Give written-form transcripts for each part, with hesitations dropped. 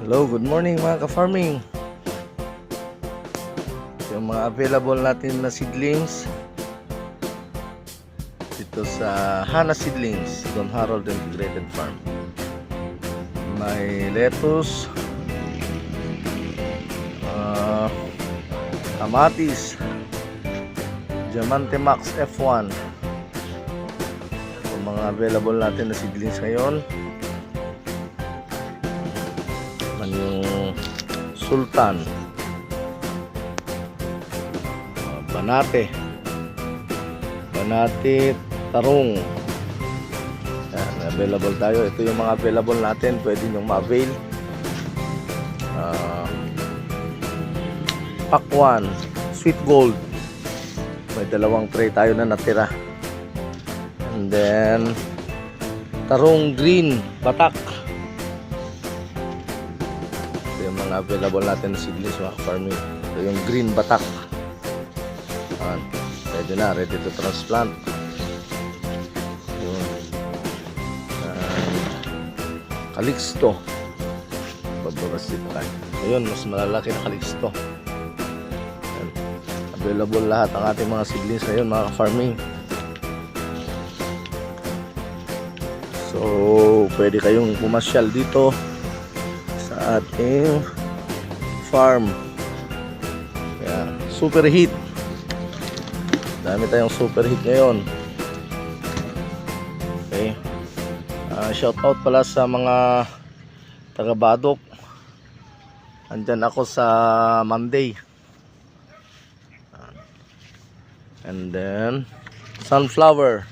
Hello, good morning mga ka-farming. Yung mga available natin na seedlings dito sa Hana Seedlings, Don Harold Integrated Farm. May lettuce, kamatis, Diamante Max F1. Yung mga available natin na seedlings ngayon, yung Sultan, Banate, Tarong. Yan, available tayo. Ito yung mga available natin, pwede nyong ma-avail. Pakwan, Sweet Gold, may dalawang tray tayo na natira. And then Tarong Green Batak, yung mga available natin na seedlings mga farming. Ito yung green batak. Pwede na, ready to transplant. Yung Calixto, bababasit tayo. Ayun, mas malalaki na Calixto. Available lahat ang ating mga seedlings ngayon mga farming. So pwede kayong pumasyal dito sa ating farm. Yan, super heat. Dami tayong super heat ngayon. Okay. Shout out pala sa mga taga Badok. Andyan ako sa Monday. And then sunflower.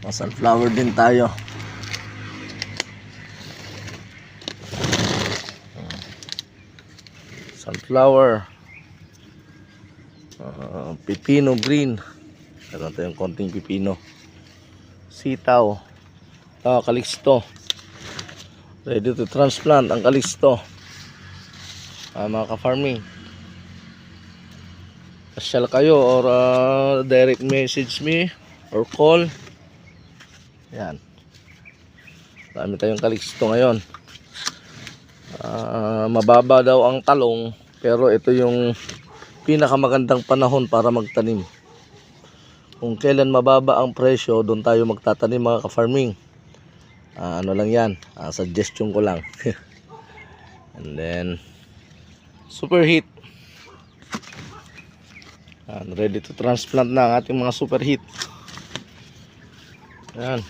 Sunflower din tayo. Sunflower, pipino green, meron tayong konting pipino, sitaw, Calixto, ready to transplant ang Calixto. Mga ka-farming, pasyal kayo or direct message me or call. Yan, dami tayong Calixto ngayon. Mababa daw ang talong, pero ito yung pinakamagandang panahon para magtanim. Kung kailan mababa ang presyo, doon tayo magtatanim mga ka-farming. Ano lang yan, suggestion ko lang. And then super heat, ready to transplant na ang ating mga super heat. Yan.